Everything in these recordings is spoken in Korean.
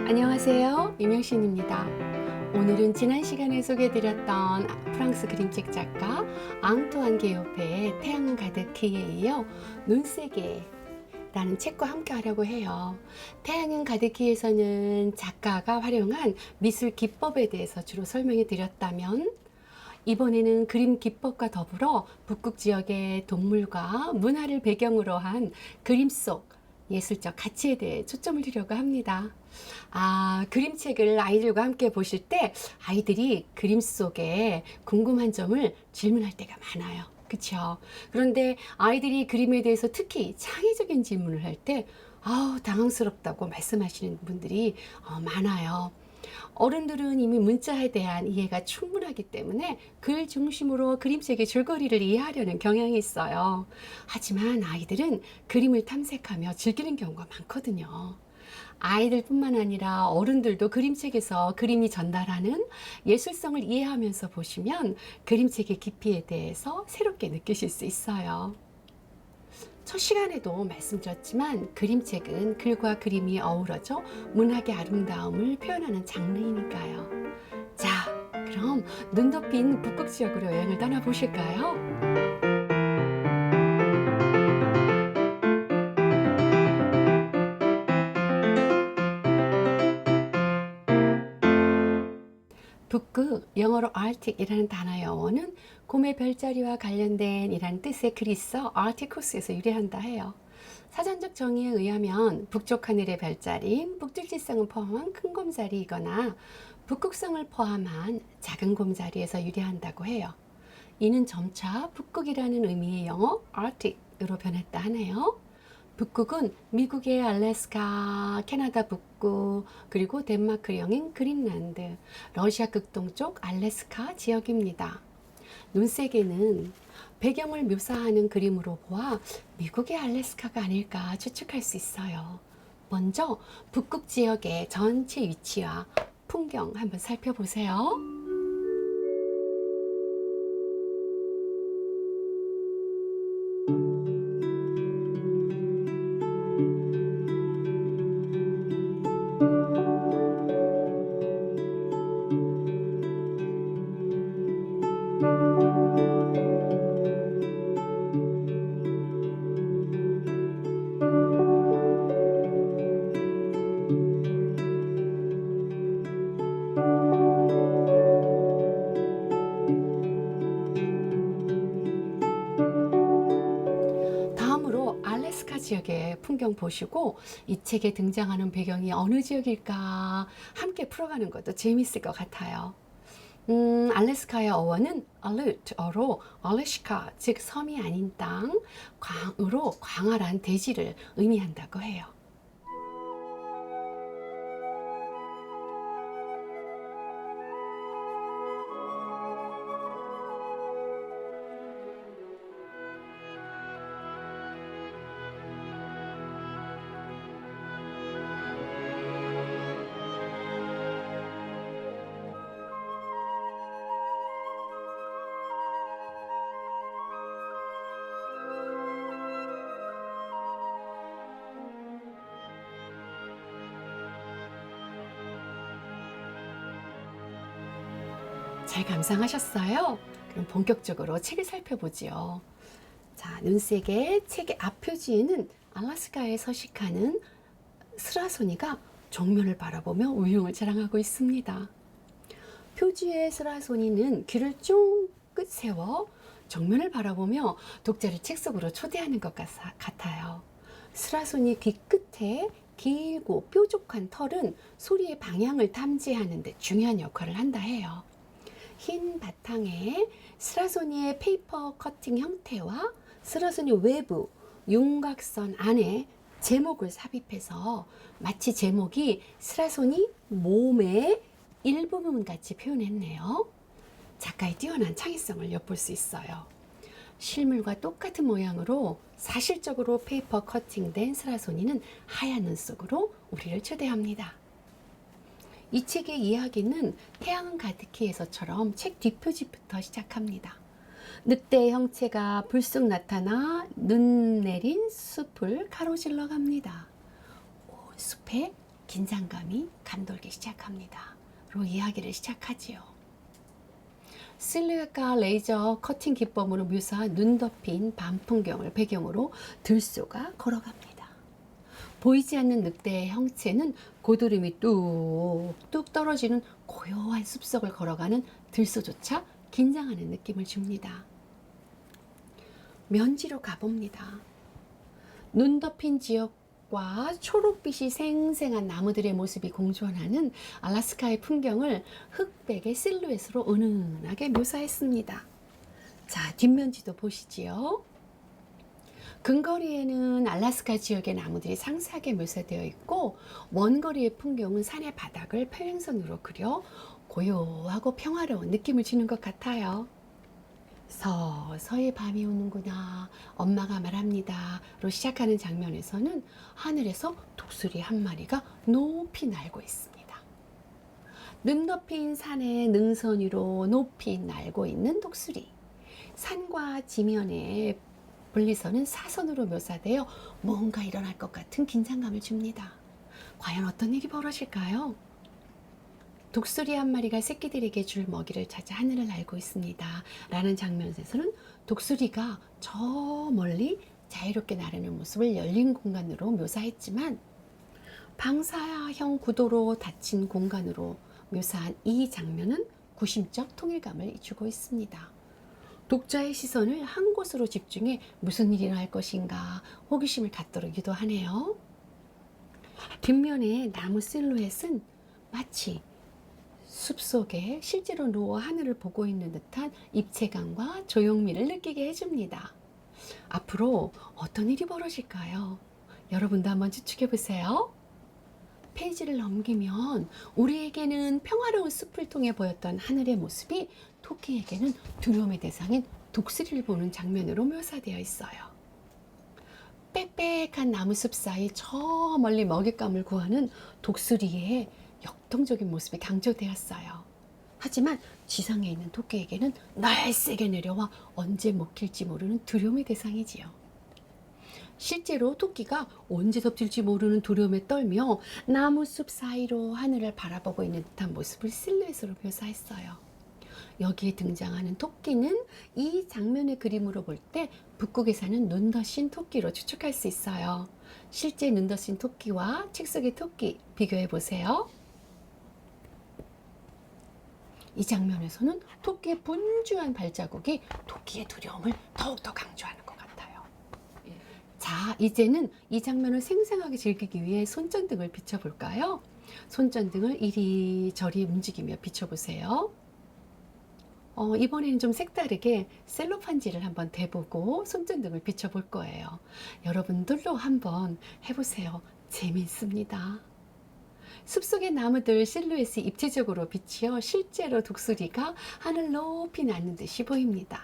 안녕하세요. 이명신입니다. 오늘은 지난 시간에 소개해드렸던 프랑스 그림책 작가 앙투안 게요페의 태양은 가득히에 이어 눈세게 라는 책과 함께 하려고 해요. 태양은 가득히에서는 작가가 활용한 미술 기법에 대해서 주로 설명해 드렸다면, 이번에는 그림 기법과 더불어 북극 지역의 동물과 문화를 배경으로 한 그림 속 예술적 가치에 대해 초점을 두려고 합니다. 그림책을 아이들과 함께 보실 때 아이들이 그림 속에 궁금한 점을 질문할 때가 많아요. 그쵸? 그런데 아이들이 그림에 대해서 특히 창의적인 질문을 할 때 당황스럽다고 말씀하시는 분들이 많아요. 어른들은 이미 문자에 대한 이해가 충분하기 때문에 글 중심으로 그림책의 줄거리를 이해하려는 경향이 있어요. 하지만 아이들은 그림을 탐색하며 즐기는 경우가 많거든요. 아이들뿐만 아니라 어른들도 그림책에서 그림이 전달하는 예술성을 이해하면서 보시면 그림책의 깊이에 대해서 새롭게 느끼실 수 있어요. 첫 시간에도 말씀드렸지만 그림책은 글과 그림이 어우러져 문학의 아름다움을 표현하는 장르이니까요. 자, 그럼 눈 덮인 북극 지역으로 여행을 떠나보실까요? 북극, 영어로 Arctic이라는 단어의 어원은 곰의 별자리와 관련된 이란 뜻의 글이 있어 Arcticus에서 유래한다 해요. 사전적 정의에 의하면 북쪽 하늘의 별자리인 북두칠성을 포함한 큰 곰자리이거나 북극성을 포함한 작은 곰자리에서 유래한다고 해요. 이는 점차 북극이라는 의미의 영어 Arctic으로 변했다 하네요. 북극은 미국의 알래스카, 캐나다 북부, 그리고 덴마크령인 그린란드, 러시아 극동쪽 알래스카 지역입니다. 눈세개는 배경을 묘사하는 그림으로 보아 미국의 알래스카가 아닐까 추측할 수 있어요. 먼저 북극 지역의 전체 위치와 풍경 한번 살펴보세요. 다음으로 알래스카 지역의 풍경 보시고 이 책에 등장하는 배경이 어느 지역일까 함께 풀어가는 것도 재밌을 것 같아요. 알래스카의 어원은 Aleute어로 알래시카, 즉 섬이 아닌 땅, 광으로 광활한 대지를 의미한다고 해요. 잘 감상하셨어요? 그럼 본격적으로 책을 살펴보지요. 자, 눈세게 책의 앞표지에는 알래스카에 서식하는 스라소니가 정면을 바라보며 우용을 자랑하고 있습니다. 표지의 스라소니는 귀를 쫑긋 세워 정면을 바라보며 독자를 책 속으로 초대하는 것 같아요. 스라소니 귀 끝에 길고 뾰족한 털은 소리의 방향을 탐지하는 데 중요한 역할을 한다 해요. 흰 바탕에 스라소니의 페이퍼 커팅 형태와 스라소니 외부 윤곽선 안에 제목을 삽입해서 마치 제목이 스라소니 몸의 일부분 같이 표현했네요. 작가의 뛰어난 창의성을 엿볼 수 있어요. 실물과 똑같은 모양으로 사실적으로 페이퍼 커팅된 스라소니는 하얀 눈 속으로 우리를 초대합니다. 이 책의 이야기는 태양은 가득히에서처럼 책 뒷표지부터 시작합니다. 늑대의 형체가 불쑥 나타나 눈 내린 숲을 가로질러 갑니다. 온 숲에 긴장감이 감돌기 시작합니다. 로 이야기를 시작하지요. 실루엣과 레이저 커팅 기법으로 묘사한 눈 덮인 밤 풍경을 배경으로 들소가 걸어갑니다. 보이지 않는 늑대의 형체는 고드름이 뚝뚝 떨어지는 고요한 숲속을 걸어가는 들소조차 긴장하는 느낌을 줍니다. 면지로 가봅니다. 눈 덮인 지역과 초록빛이 생생한 나무들의 모습이 공존하는 알래스카의 풍경을 흑백의 실루엣으로 은은하게 묘사했습니다. 자, 뒷면지도 보시지요. 근거리에는 알래스카 지역의 나무들이 상세하게 묘사되어 있고, 원거리의 풍경은 산의 바닥을 평행선으로 그려 고요하고 평화로운 느낌을 주는 것 같아요. 서서히 밤이 오는구나, 엄마가 말합니다.로 시작하는 장면에서는 하늘에서 독수리 한 마리가 높이 날고 있습니다. 눈 덮인 산의 능선 위로 높이 날고 있는 독수리. 산과 지면의 분리선은 사선으로 묘사되어 뭔가 일어날 것 같은 긴장감을 줍니다. 과연 어떤 일이 벌어질까요? 독수리 한 마리가 새끼들에게 줄 먹이를 찾아 하늘을 날고 있습니다. 라는 장면에서는 독수리가 저 멀리 자유롭게 나르는 모습을 열린 공간으로 묘사했지만, 방사형 구도로 닫힌 공간으로 묘사한 이 장면은 구심적 통일감을 주고 있습니다. 독자의 시선을 한 곳으로 집중해 무슨 일이 일어날 것인가 호기심을 갖도록 유도하네요. 뒷면의 나무 실루엣은 마치 숲속에 실제로 누워 하늘을 보고 있는 듯한 입체감과 조용미를 느끼게 해줍니다. 앞으로 어떤 일이 벌어질까요? 여러분도 한번 추측해 보세요. 페이지를 넘기면 우리에게는 평화로운 숲을 통해 보였던 하늘의 모습이 토끼에게는 두려움의 대상인 독수리를 보는 장면으로 묘사되어 있어요. 빽빽한 나무숲 사이 저 멀리 먹잇감을 구하는 독수리의 역동적인 모습이 강조되었어요. 하지만 지상에 있는 토끼에게는 날쌔게 내려와 언제 먹힐지 모르는 두려움의 대상이지요. 실제로 토끼가 언제 덮칠지 모르는 두려움에 떨며 나무숲 사이로 하늘을 바라보고 있는 듯한 모습을 실루엣으로 묘사했어요. 여기에 등장하는 토끼는 이 장면의 그림으로 볼 때 북극에 사는 눈더신 토끼로 추측할 수 있어요. 실제 눈더신 토끼와 책 속의 토끼 비교해 보세요. 이 장면에서는 토끼의 분주한 발자국이 토끼의 두려움을 더욱더 강조하는 것 같아요. 자, 이제는 이 장면을 생생하게 즐기기 위해 손전등을 비춰볼까요? 손전등을 이리저리 움직이며 비춰보세요. 이번에는 좀 색다르게 셀로판지를 한번 대보고 손전등을 비춰볼 거예요. 여러분들도 한번 해보세요. 재미있습니다. 숲속의 나무들 실루엣이 입체적으로 비치어 실제로 독수리가 하늘 높이 나는 듯이 보입니다.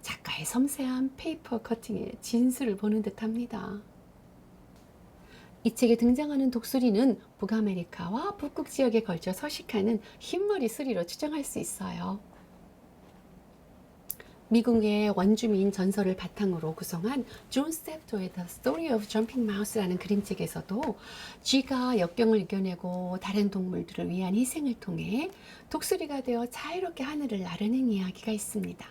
작가의 섬세한 페이퍼 커팅의 진수를 보는 듯합니다. 이 책에 등장하는 독수리는 북아메리카와 북극 지역에 걸쳐 서식하는 흰머리 수리로 추정할 수 있어요. 미국의 원주민 전설을 바탕으로 구성한 존 스텝토의 The Story of Jumping Mouse라는 그림책에서도 쥐가 역경을 이겨내고 다른 동물들을 위한 희생을 통해 독수리가 되어 자유롭게 하늘을 나르는 이야기가 있습니다.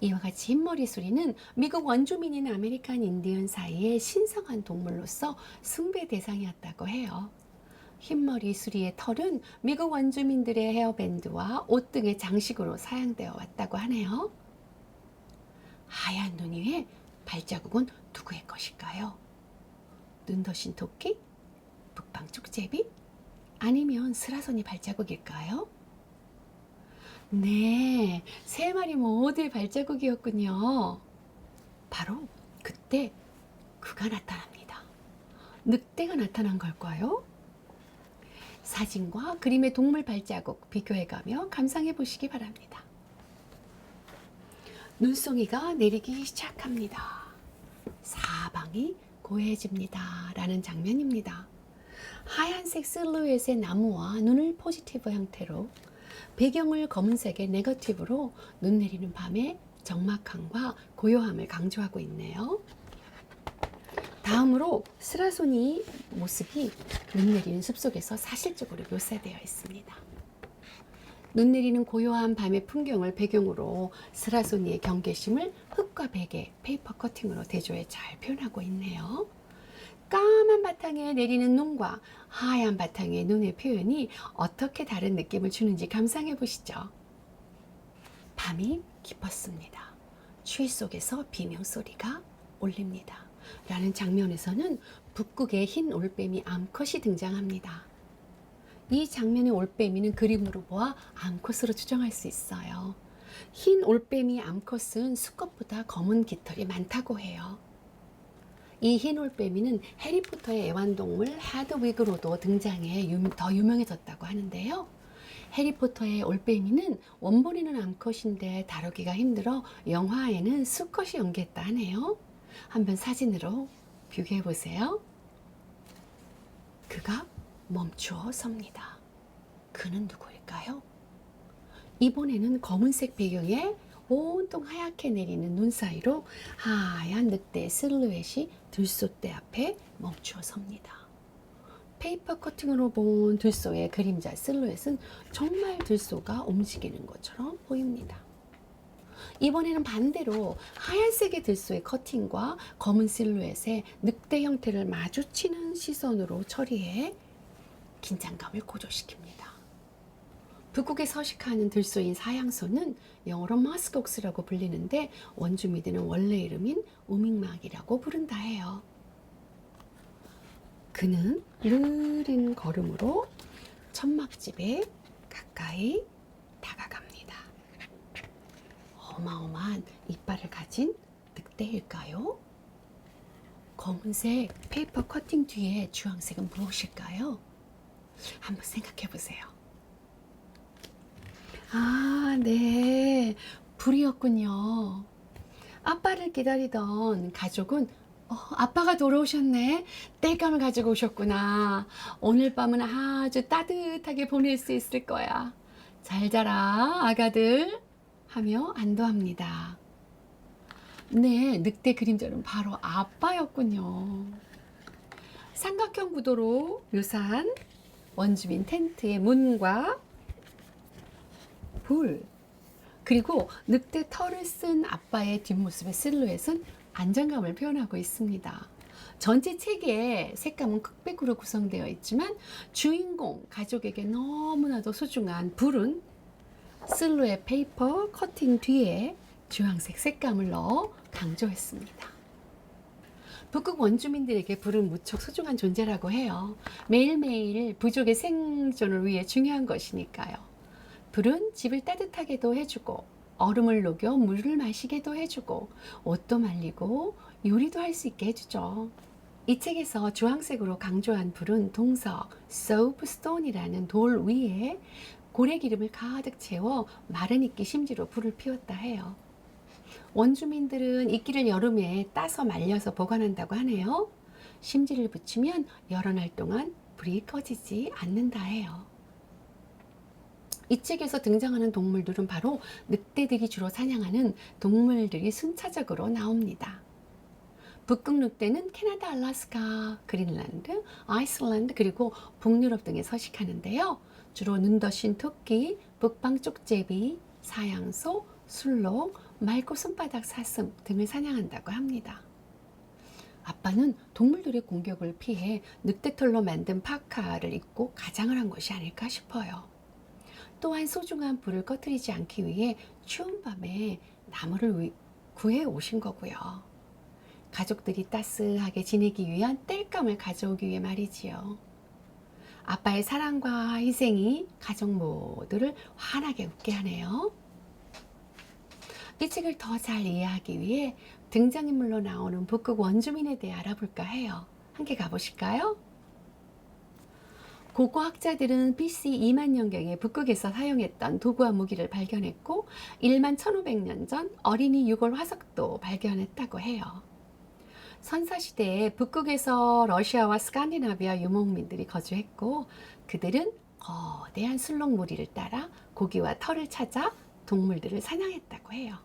이와 같이 흰머리 수리는 미국 원주민인 아메리칸 인디언 사이의 신성한 동물로서 숭배 대상이었다고 해요. 흰머리 수리의 털은 미국 원주민들의 헤어밴드와 옷 등의 장식으로 사용되어 왔다고 하네요. 하얀 눈 위에 발자국은 누구의 것일까요? 눈더신 토끼? 북방 쪽제비? 아니면 스라소니 발자국일까요? 네, 세 마리 모두의 발자국이었군요. 바로 그때 그가 나타납니다. 늑대가 나타난 걸까요? 사진과 그림의 동물 발자국 비교해가며 감상해 보시기 바랍니다. 눈송이가 내리기 시작합니다. 사방이 고요해집니다. 라는 장면입니다. 하얀색 실루엣의 나무와 눈을 포지티브 형태로, 배경을 검은색의 네거티브로 눈 내리는 밤의 적막함과 고요함을 강조하고 있네요. 다음으로 스라소니 모습이 눈 내리는 숲속에서 사실적으로 묘사되어 있습니다. 눈 내리는 고요한 밤의 풍경을 배경으로 스라소니의 경계심을 흙과 백의 페이퍼 커팅으로 대조해 잘 표현하고 있네요. 까만 바탕에 내리는 눈과 하얀 바탕의 눈의 표현이 어떻게 다른 느낌을 주는지 감상해 보시죠. 밤이 깊었습니다. 추위 속에서 비명소리가 울립니다. 라는 장면에서는 북극의 흰 올빼미 암컷이 등장합니다. 이 장면의 올빼미는 그림으로 보아 암컷으로 추정할 수 있어요. 흰 올빼미 암컷은 수컷보다 검은 깃털이 많다고 해요. 이 흰 올빼미는 해리포터의 애완동물 하드위그로도 등장해 더 유명해졌다고 하는데요. 해리포터의 올빼미는 원본에는 암컷인데 다루기가 힘들어 영화에는 수컷이 연기했다 하네요. 한번 사진으로 비교해 보세요. 그가 멈추어 섭니다. 그는 누구일까요? 이번에는 검은색 배경에 온통 하얗게 내리는 눈 사이로 하얀 늑대의 실루엣이 들소대 앞에 멈추어 섭니다. 페이퍼 커팅으로 본 들소의 그림자 실루엣은 정말 들소가 움직이는 것처럼 보입니다. 이번에는 반대로 하얀색의 들소의 커팅과 검은 실루엣의 늑대 형태를 마주치는 시선으로 처리해 긴장감을 고조시킵니다. 북극에 서식하는 들소인 사양소는 영어로 마스콕스라고 불리는데 원주민들은 원래 이름인 우밍막이라고 부른다 해요. 그는 느린 걸음으로 천막집에 가까이 다가갑니다. 어마어마한 이빨을 가진 늑대일까요? 검은색 페이퍼 커팅 뒤에 주황색은 무엇일까요? 한번 생각해 보세요. 아, 네. 불이었군요. 아빠를 기다리던 가족은 아빠가 돌아오셨네. 땔감을 가지고 오셨구나. 오늘 밤은 아주 따뜻하게 보낼 수 있을 거야. 잘 자라, 아가들. 하며 안도합니다. 네, 늑대 그림자는 바로 아빠였군요. 삼각형 구도로 묘사한 원주민 텐트의 문과 불, 그리고 늑대 털을 쓴 아빠의 뒷모습의 실루엣은 안정감을 표현하고 있습니다. 전체 책의 색감은 흑백으로 구성되어 있지만 주인공 가족에게 너무나도 소중한 불은 실루엣 페이퍼 커팅 뒤에 주황색 색감을 넣어 강조했습니다. 북극 원주민들에게 불은 무척 소중한 존재라고 해요. 매일매일 부족의 생존을 위해 중요한 것이니까요. 불은 집을 따뜻하게도 해주고 얼음을 녹여 물을 마시게도 해주고 옷도 말리고 요리도 할 수 있게 해주죠. 이 책에서 주황색으로 강조한 불은 동석 소프스톤이라는 돌 위에 고래기름을 가득 채워 마른 이끼 심지로 불을 피웠다 해요. 원주민들은 이끼를 여름에 따서 말려서 보관한다고 하네요. 심지를 붙이면 여러 날 동안 불이 꺼지지 않는다 해요. 이 책에서 등장하는 동물들은 바로 늑대들이 주로 사냥하는 동물들이 순차적으로 나옵니다. 북극 늑대는 캐나다, 알래스카, 그린란드, 아이슬란드 그리고 북유럽 등에 서식하는데요. 주로 눈더신 토끼, 북방 쪽제비, 사양소, 술록, 맑고 손바닥 사슴 등을 사냥한다고 합니다. 아빠는 동물들의 공격을 피해 늑대털로 만든 파카를 입고 가장을 한 것이 아닐까 싶어요. 또한 소중한 불을 꺼뜨리지 않기 위해 추운 밤에 나무를 구해 오신 거고요. 가족들이 따스하게 지내기 위한 땔감을 가져오기 위해 말이지요. 아빠의 사랑과 희생이 가족 모두를 환하게 웃게 하네요. 이 책을 더 잘 이해하기 위해 등장인물로 나오는 북극 원주민에 대해 알아볼까 해요. 함께 가보실까요? 고고학자들은 BC 2만 년경에 북극에서 사용했던 도구와 무기를 발견했고 1만 1500년 전 어린이 유골 화석도 발견했다고 해요. 선사시대에 북극에서 러시아와 스칸디나비아 유목민들이 거주했고 그들은 거대한 술록무리를 따라 고기와 털을 찾아 동물들을 사냥했다고 해요.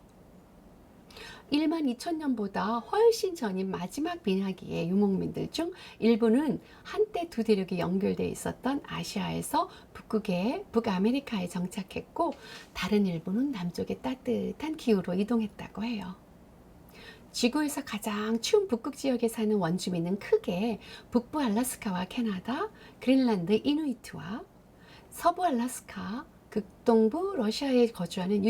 1만 2천 년보다 훨씬 전인 마지막 bin하기의 유목민들 중 일부는 한때 두 대륙이 연결되어 있었던 아시아에서 북극의 북아메리카에 정착했고, 다른 일부는 남쪽의 따뜻한 기후로 이동했다고 해요. 지구에서 가장 추운 북극 지역에 사는 원주민은 크게 북부 알래스카와 캐나다, 그린란드 이누이트와 서부 알래스카, 극동부 러시아에 거주하는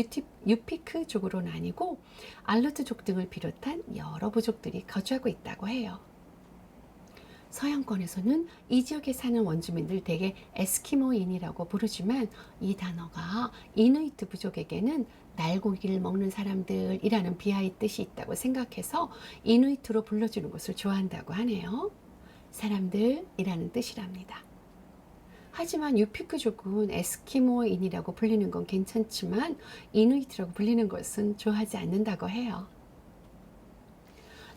유피크족으로 나뉘고, 알루트족 등을 비롯한 여러 부족들이 거주하고 있다고 해요. 서양권에서는 이 지역에 사는 원주민들 대개 에스키모인이라고 부르지만, 이 단어가 이누이트 부족에게는 날고기를 먹는 사람들이라는 비하의 뜻이 있다고 생각해서 이누이트로 불러주는 것을 좋아한다고 하네요. 사람들이라는 뜻이랍니다. 하지만 유피크족은 에스키모인이라고 불리는 건 괜찮지만 이누이트라고 불리는 것은 좋아하지 않는다고 해요.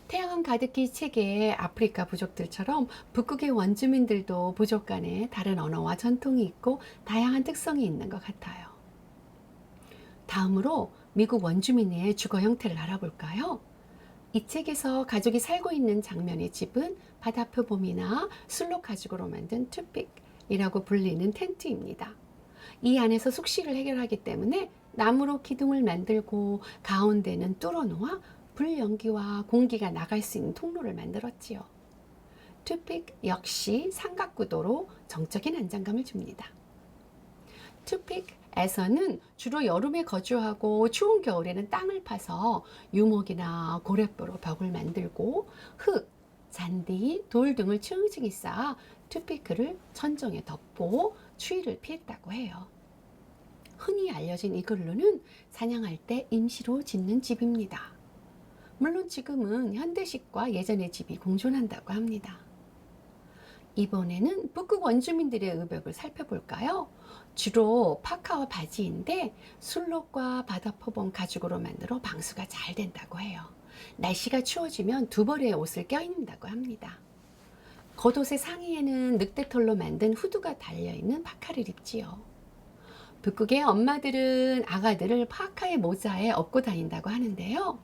태양은 가득히 책의 아프리카 부족들처럼 북극의 원주민들도 부족 간에 다른 언어와 전통이 있고 다양한 특성이 있는 것 같아요. 다음으로 미국 원주민의 주거 형태를 알아볼까요? 이 책에서 가족이 살고 있는 장면의 집은 바다 표범이나 술록 가죽으로 만든 투픽이라고 불리는 텐트입니다. 이 안에서 숙식을 해결하기 때문에 나무로 기둥을 만들고 가운데는 뚫어놓아 불연기와 공기가 나갈 수 있는 통로를 만들었지요. 투픽 역시 삼각구도로 정적인 안정감을 줍니다. 투픽에서는 주로 여름에 거주하고 추운 겨울에는 땅을 파서 유목이나 고랫뼈로 벽을 만들고 흙, 잔디, 돌 등을 층층이 쌓아 투피크를 천정에 덮고 추위를 피했다고 해요. 흔히 알려진 이글루는 사냥할 때 임시로 짓는 집입니다. 물론 지금은 현대식과 예전의 집이 공존한다고 합니다. 이번에는 북극 원주민들의 의복을 살펴볼까요? 주로 파카와 바지인데 술록과 바다표범 가죽으로 만들어 방수가 잘 된다고 해요. 날씨가 추워지면 두 벌의 옷을 껴입는다고 합니다. 겉옷의 상의에는 늑대털로 만든 후드가 달려있는 파카를 입지요. 북극의 엄마들은 아가들을 파카의 모자에 업고 다닌다고 하는데요.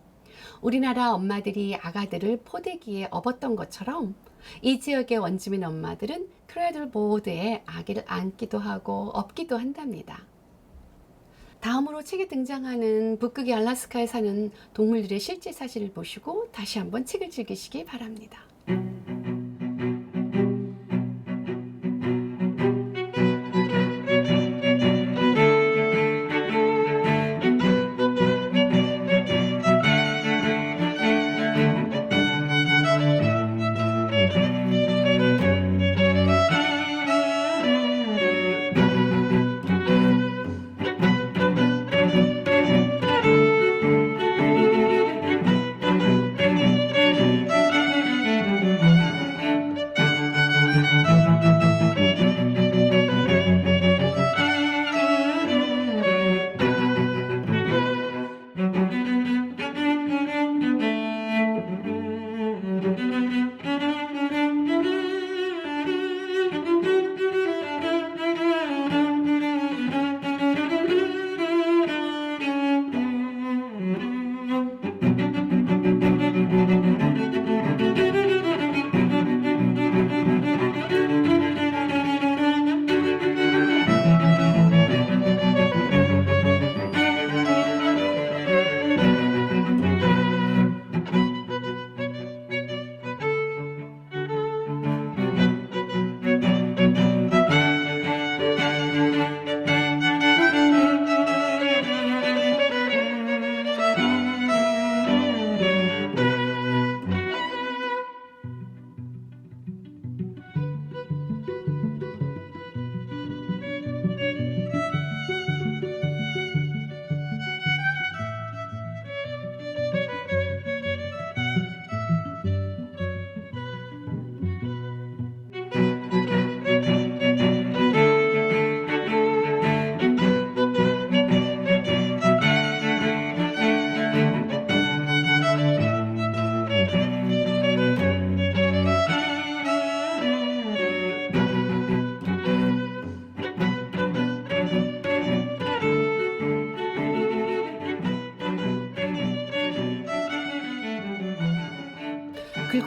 우리나라 엄마들이 아가들을 포대기에 업었던 것처럼 이 지역의 원주민 엄마들은 크래들 보드에 아기를 안기도 하고 업기도 한답니다. 다음으로 책에 등장하는 북극의 알래스카에 사는 동물들의 실제 사진을 보시고 다시 한번 책을 즐기시기 바랍니다.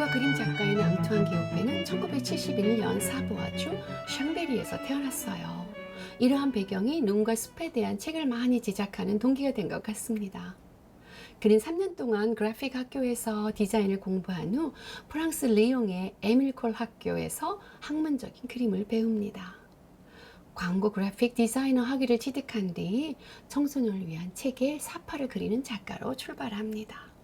눈과 그림 작가인 앙투안 기오페는 1971년 사부아주 샹베리에서 태어났어요. 이러한 배경이 눈과 숲에 대한 책을 많이 제작하는 동기가 된 것 같습니다. 그는 3년 동안 그래픽 학교에서 디자인을 공부한 후 프랑스 리옹의 에밀콜 학교에서 학문적인 그림을 배웁니다. 광고 그래픽 디자이너 학위를 취득한 뒤 청소년을 위한 책의 사파를 그리는 작가로 출발합니다.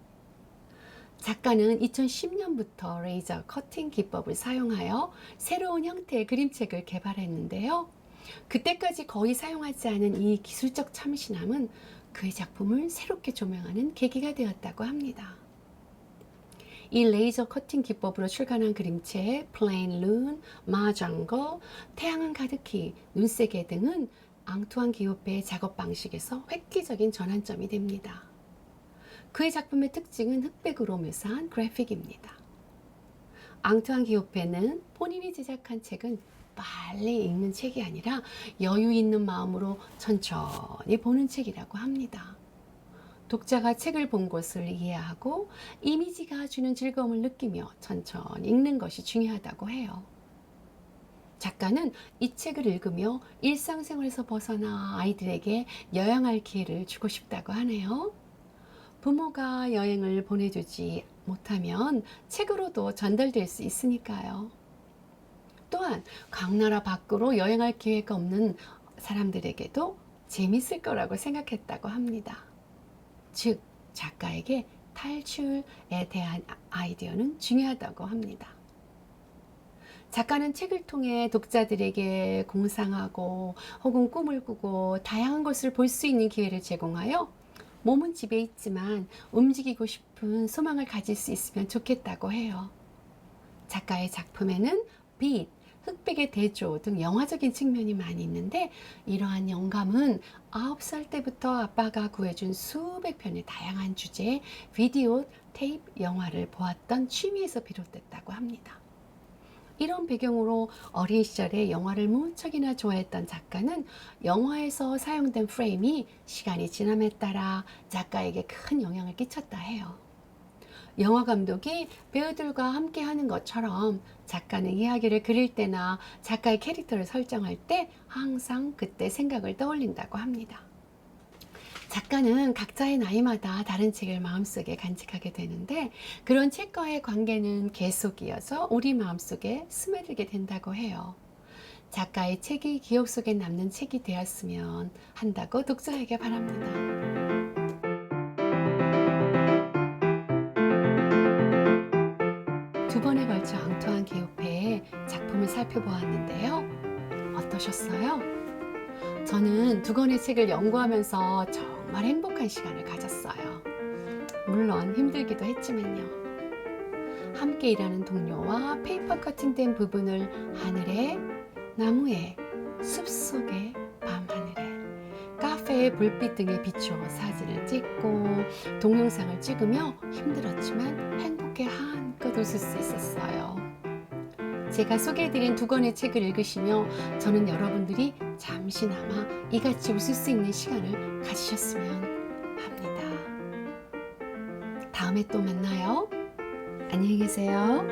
작가는 2010년부터 레이저 커팅 기법을 사용하여 새로운 형태의 그림책을 개발했는데요. 그때까지 거의 사용하지 않은 이 기술적 참신함은 그의 작품을 새롭게 조명하는 계기가 되었다고 합니다. 이 레이저 커팅 기법으로 출간한 그림체 플레인 룬, 마장거, 태양은 가득히, 눈세게 등은 앙투안 기오페의 작업 방식에서 획기적인 전환점이 됩니다. 그의 작품의 특징은 흑백으로 묘사한 그래픽입니다. 앙투안 기오페는 본인이 제작한 책은 빨리 읽는 책이 아니라 여유 있는 마음으로 천천히 보는 책이라고 합니다. 독자가 책을 본 것을 이해하고 이미지가 주는 즐거움을 느끼며 천천히 읽는 것이 중요하다고 해요. 작가는 이 책을 읽으며 일상생활에서 벗어나 아이들에게 여행할 기회를 주고 싶다고 하네요. 부모가 여행을 보내주지 못하면 책으로도 전달될 수 있으니까요. 또한 각 나라 밖으로 여행할 기회가 없는 사람들에게도 재밌을 거라고 생각했다고 합니다. 즉, 작가에게 탈출에 대한 아이디어는 중요하다고 합니다. 작가는 책을 통해 독자들에게 공상하고 혹은 꿈을 꾸고 다양한 것을 볼 수 있는 기회를 제공하여 몸은 집에 있지만 움직이고 싶은 소망을 가질 수 있으면 좋겠다고 해요. 작가의 작품에는 빛, 흑백의 대조 등 영화적인 측면이 많이 있는데 이러한 영감은 9살 때부터 아빠가 구해준 수백 편의 다양한 주제의 비디오, 테이프, 영화를 보았던 취미에서 비롯됐다고 합니다. 이런 배경으로 어린 시절에 영화를 무척이나 좋아했던 작가는 영화에서 사용된 프레임이 시간이 지남에 따라 작가에게 큰 영향을 끼쳤다 해요. 영화 감독이 배우들과 함께 하는 것처럼 작가는 이야기를 그릴 때나 작가의 캐릭터를 설정할 때 항상 그때 생각을 떠올린다고 합니다. 작가는 각자의 나이마다 다른 책을 마음속에 간직하게 되는데 그런 책과의 관계는 계속 이어서 우리 마음속에 스며들게 된다고 해요. 작가의 책이 기억 속에 남는 책이 되었으면 한다고 독자에게 바랍니다. 두 번에 걸쳐 앙투안 기오페의 작품을 살펴보았는데요. 어떠셨어요? 저는 두 권의 책을 연구하면서 정말 행복한 시간을 가졌어요. 물론 힘들기도 했지만요. 함께 일하는 동료와 페이퍼 커팅된 부분을 하늘에, 나무에, 숲속에, 밤하늘에, 카페의 불빛 등에 비추어 사진을 찍고 동영상을 찍으며 힘들었지만 행복해 한껏 웃을 수 있었어요. 제가 소개해드린 두 권의 책을 읽으시며 저는 여러분들이 잠시나마 이같이 웃을 수 있는 시간을 가지셨으면 합니다. 다음에 또 만나요. 안녕히 계세요.